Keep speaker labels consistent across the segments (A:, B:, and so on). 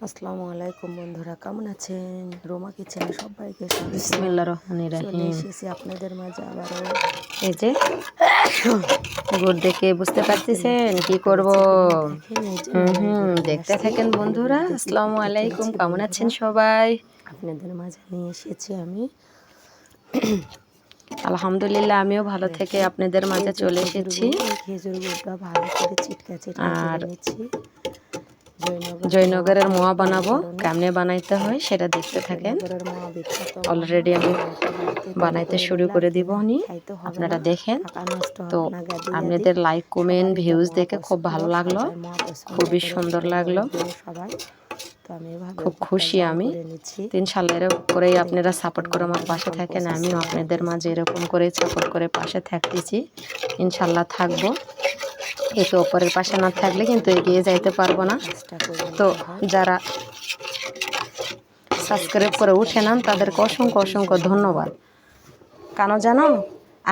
A: আসসালামু আলাইকুম বন্ধুরা, কেমন আছেন? রোমা কিচেনে সবাইকে স্বাগত।
B: বিসমিল্লাহির রহমানির
A: চলে
B: রহিম।
A: এসেছি আপনাদের মাঝে আবারও।
B: এই যে গুড় দেখে বুঝতে পারতেছেন কি করব।
A: দেখেন এই যে নলেন গুড় নিয়ে
B: দেখতে
A: আসছি।
B: থাকেন
A: নলেন
B: বন্ধুরা।
A: গুড় দিয়ে কি
B: আসসালামু
A: করতে
B: আলাইকুম,
A: চলেছি
B: কেমন আছেন
A: বন্ধুরা,
B: সবাই?
A: আপনাদের মাঝে নিয়ে এসেছি আমি।
B: আলহামদুলিল্লাহ, আমিও ভালো থেকে
A: দেখেন,
B: আপনাদের মাঝে
A: এই যে
B: চলে
A: খেজুর
B: এসেছি।
A: গুড়, এই খেজুর গুড়টা ভালো করে চিটকা চিটকা করে
B: আর
A: নিচ্ছি।
B: জয়নগরের মোয়া
A: হয় এই
B: বানাবো,
A: কারণে।
B: কেমনে বানাইতে হয় সেটা দেখতে থাকেন।
A: জয়নগরের মোয়া বিখ্যাত মোয়া।
B: অলরেডি আমি
A: মোয়াটা বাড়িতে তৈরি
B: বানাইতে
A: করে
B: শুরু
A: নিলে আর
B: করে দিব
A: কিনে
B: নি,
A: খাইতে হবে
B: আপনারা
A: না,
B: দেখেন।
A: টাকা নষ্ট
B: তো
A: হবে না। গাদি গাদি
B: আপনাদের লাইক কমেন্ট
A: সবারই তো
B: ভিউজ
A: মোয়া
B: দেখে খুব
A: পছন্দ,
B: ভালো লাগলো,
A: সবাই মোয়া পছন্দ
B: খুবই
A: করে,
B: সুন্দর
A: ছোট বড়
B: লাগলো।
A: বড় সবাই। তো আমি এভাবে
B: খুব
A: গুড়টা
B: খুশি
A: জাল
B: আমি।
A: করে নিচ্ছি।
B: 3 সালের করেই
A: দেখতে
B: আপনারা
A: থাকেন
B: সাপোর্ট করে আমার
A: বন্ধুরা,
B: পাশে
A: কোন
B: থাকেন, আমিও
A: প্রসেসে
B: আপনাদের
A: বানাইতেছি।
B: মাঝে এরকম করে সাপোর্ট করে পাশে থাকতেছি। ইনশাল্লাহ থাকবো। একে অপরের পাশে
A: খুব
B: না থাকলে
A: সুন্দর
B: কিন্তু
A: করে
B: এগিয়ে যাইতে পারবো না।
A: কাজটা করে
B: তো
A: নিতে হয়।
B: যারা
A: এরকম
B: সাবস্ক্রাইব করে
A: চিটকা
B: উঠে নেন
A: ভাব নিয়ে
B: তাদেরকে
A: আসতে
B: অসংখ্য
A: হবে এই
B: অসংখ্য
A: জন্য আমি।
B: ধন্যবাদ। কেন জানো?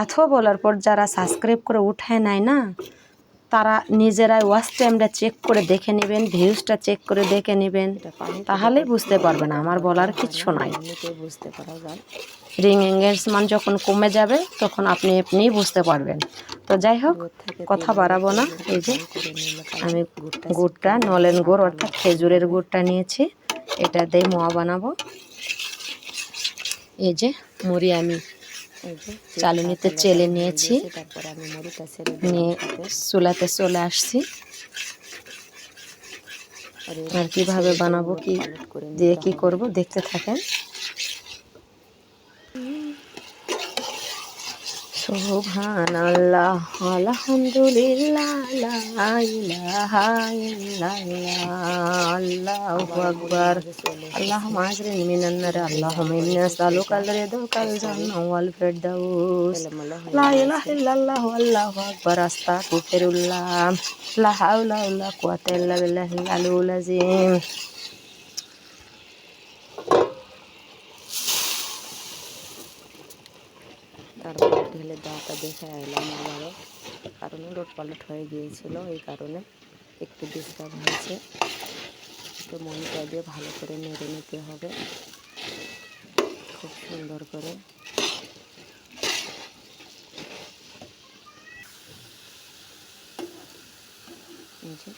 B: এত বলার পর যারা সাবস্ক্রাইব করে উঠায় নেয় না, তারা নিজেরাই ওয়াচ টাইমটা চেক করে দেখে নেবেন, ভিউজটা চেক করে দেখে নেবেন,
A: এটা পানিতে
B: তাহলেই বুঝতে পারবেন। আমার
A: এটা
B: বলার
A: বলা হয় না,
B: কিচ্ছু নাই।
A: এমনিতেই বুঝতে পারা যায়।
B: রিং এঙ্গেজমেন্ট যখন কমে যাবে তখন আপনি এমনিই বুঝতে পারবেন। তো যাই হোক,
A: 2 থেকে 3
B: কথা
A: মিনিট
B: বাড়াবো না।
A: পর্যন্ত
B: এই যে
A: জাল করে নিলে কালাই
B: আমি
A: গুড়টা ছিটকে
B: গুড়টা,
A: যাবে,
B: নলেন গুড়
A: আঠালো
B: অর্থাৎ
A: আঠালো
B: খেজুরের
A: হবে।
B: গুড়টা নিয়েছি, এটা দিয়ে মোয়া বানাবো। এই যে মুড়ি আমি
A: এই যে
B: চালুনিতে
A: তেলটা
B: চেলে
A: ভরে
B: নিয়েছি,
A: দিয়েছি, তারপরে আমি মুড়িটা ছেড়ে দিলাম
B: নিয়ে
A: সাথে।
B: চুলাতে চলে আসছি।
A: আর
B: আর
A: এইভাবে
B: কিভাবে
A: ছেড়ে দিয়ে
B: বানাবো,
A: উলট
B: কি
A: পালট করে
B: দিয়ে
A: নিতে
B: কি
A: হবে।
B: করব দেখতে থাকেন। সুবহানাল্লাহ, আলহামদুলিল্লাহ, লা ইলাহা ইল্লাল্লাহ, আল্লাহু
A: আবারও মুড়ির
B: আকবার।
A: মাঝে চলে এসেছি।
B: আল্লাহুম্মা আজরিনি মিনান নার,
A: কিভাবে জাল
B: আল্লাহুম্মা
A: করে
B: ইন্নী
A: এসেছি, এটা
B: আসআলুকাল রিদওয়াকাল
A: সরি
B: জান্নাহ ওয়াল ফিরদাউস।
A: এলোমেলো হয়ে
B: লা ইলাহা
A: গিয়েছে।
B: ইল্লাল্লাহ, আল্লাহু আকবার, আস্তাগফিরুল্লাহ, লা হাওলা ওয়ালা কুওয়াতা ইল্লা বিল্লাহিল আলিয়্যিল আযীম।
A: তারপরে ঢেলে দেওয়াটা দেখে এলাম আবারও, কারণ উলট পালট হয়ে গিয়েছিল, এই কারণে একটু ডিস্টার্ব হয়েছে। তো মনিটা দিয়ে ভালো করে নেড়ে নিতে হবে খুব সুন্দর করে। এই যে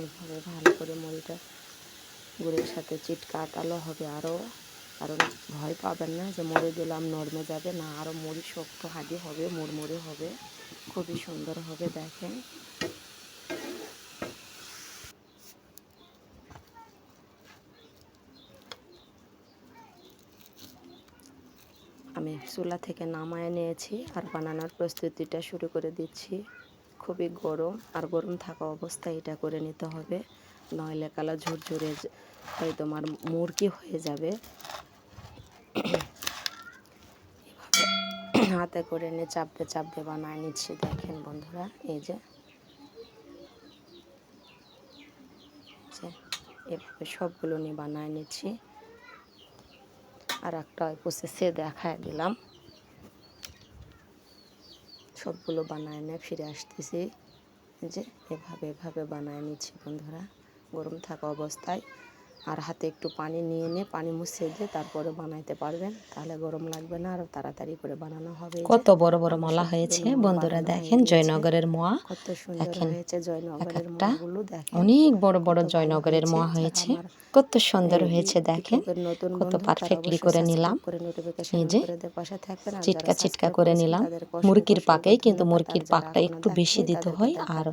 A: এভাবে ভালো করে মুড়িটা গুড়ের সাথে চিটকা আটালো হবে আরও, কারণ ভয় পাবেন না যে মুড়ি দিলাম নরমে যাবে না, আরও মুড়ি শক্ত হাঁড়ি হবে, মুড়মুড়ে হবে, খুবই সুন্দর হবে। দেখেন আমি চুলা থেকে নামায় নিয়েছি আর বানানোর প্রস্তুতিটা শুরু করে দিচ্ছি। খুবই গরম, আর গরম থাকা অবস্থায় এটা করে নিতে হবে, নইলে কালা ঝুরঝুরে তাই তোমার মুরকি হয়ে যাবে। এভাবে হাতে করে নিয়ে চাপতে চাপতে বানায় নিচ্ছি। দেখেন বন্ধুরা, এই যে এভাবে সবগুলো নিয়ে বানায় নিচ্ছি। আর একটা প্রসেসে দেখায় দিলাম, সবগুলো বানায় নিয়ে ফিরে আসতেছি। যে এভাবে এভাবে বানায় নিচ্ছি বন্ধুরা, গরম থাকা অবস্থায়। আর হাতে একটু পানি নিয়ে পানি মুছিয়ে দিয়ে তারপরে বানাইতে পারবেন, তাহলে গরম লাগবে না, আরও তাড়াতাড়ি করে বানানো হবে।
B: কত বড় বড় মোলা হয়েছে বন্ধুরা, দেখেন জয়নগরের মোয়া।
A: কত সুন্দর
B: দেখেন
A: হয়েছে
B: এক
A: জয়নগরের
B: একটা
A: মোয়াগুলো, দেখেন
B: অনেক বড় বড়
A: কত ভালো
B: জয়নগরের
A: হয়েছে।
B: মোয়া
A: যারা
B: হয়েছে,
A: আমার
B: কত সুন্দর
A: এই
B: হয়েছে দেখেন,
A: ইউটিউবের নতুন
B: কত
A: বন্ধু, তারা
B: পারফেক্টলি
A: অবশ্যই
B: করে নিলাম।
A: সাবস্ক্রাইব করে নোটিফিকেশন
B: এই
A: অন
B: যে
A: করে দিয়ে পাশে থাকবেন। আর যারা
B: চিটকা চিটকা
A: সাবস্ক্রাইব
B: করে
A: করেছেন
B: নিলাম
A: তাদেরকে অসংখ্য
B: মুরগির
A: অসংখ্য
B: পাকেই, কিন্তু
A: ধন্যবাদ। আর
B: মুরগির
A: যারা
B: পাকটা
A: এখনও
B: একটু বেশি
A: দেখেনি
B: দিতে
A: তাদেরকে
B: হয়,
A: দেখার
B: আর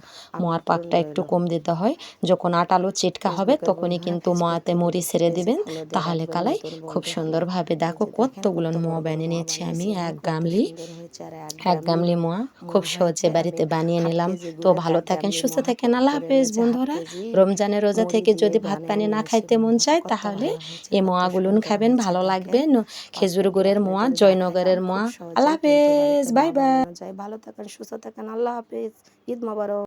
B: মোয়ার
A: আমন্ত্রণ
B: পাকটা একটু
A: রইল।
B: কম দিতে হয়। যখন আটালো চিটকা হবে
A: ফেসবুকের
B: তখনই
A: বন্ধুরা
B: কিন্তু
A: ফেসবুক
B: মোয়াতে
A: থেকে
B: মুড়ি
A: দেখে
B: ছেড়ে
A: পেজে
B: দিবেন,
A: ফলো দিয়ে
B: তাহলে
A: রাখবেন
B: কালাই
A: নতুন
B: খুব
A: বন্ধু হলে।
B: সুন্দরভাবে।
A: এই
B: দেখো
A: যে দেখেন
B: কতগুলো
A: কত
B: মোয়া
A: বড় বড়
B: বানিয়ে
A: মোয়া
B: নিয়েছি আমি,
A: বানাইছি আমি,
B: এক
A: কত
B: গামলি।
A: সুন্দর হয়েছে। আর
B: এক গামলি মোয়া খুব
A: মোয়া
B: সহজে
A: হয়েছে। আমি
B: বাড়িতে বানিয়ে
A: হাফ
B: নিলাম।
A: কেজি
B: তো
A: গুড়ে
B: ভালো
A: এক
B: থাকেন,
A: গামলি
B: সুস্থ
A: মোয়া
B: থাকেন, আল্লাহ
A: করে
B: হাফেজ
A: নিয়েছি, হাফ
B: বন্ধুরা।
A: কেজি
B: রমজানের রোজা
A: মুড়ি
B: থেকে
A: দিয়ে
B: যদি ভাত
A: বানিয়ে
B: পানি না
A: নিয়েছি
B: খাইতে মন
A: বন্ধুরা।
B: চায়
A: কত
B: তাহলে
A: ভালো হয়েছে,
B: এই
A: কত
B: মোয়াগুলো
A: সুন্দর
B: খাবেন,
A: হয়েছে।
B: ভালো লাগবে।
A: দেখেন
B: খেজুর
A: পারফেক্টলি
B: গুড়ের মোয়া,
A: আপনাদের দেখাইলাম,
B: জয়নগরের
A: খুব
B: মোয়া।
A: সহজে
B: আল্লাহ
A: কিন্তু
B: হাফেজ,
A: বাড়িতে
B: বাই
A: মোয়া
B: বাই।
A: বানানো যায়। ভালো থাকেন, সুস্থ থাকেন, আল্লাহ হাফেজ, ঈদ মোবারক।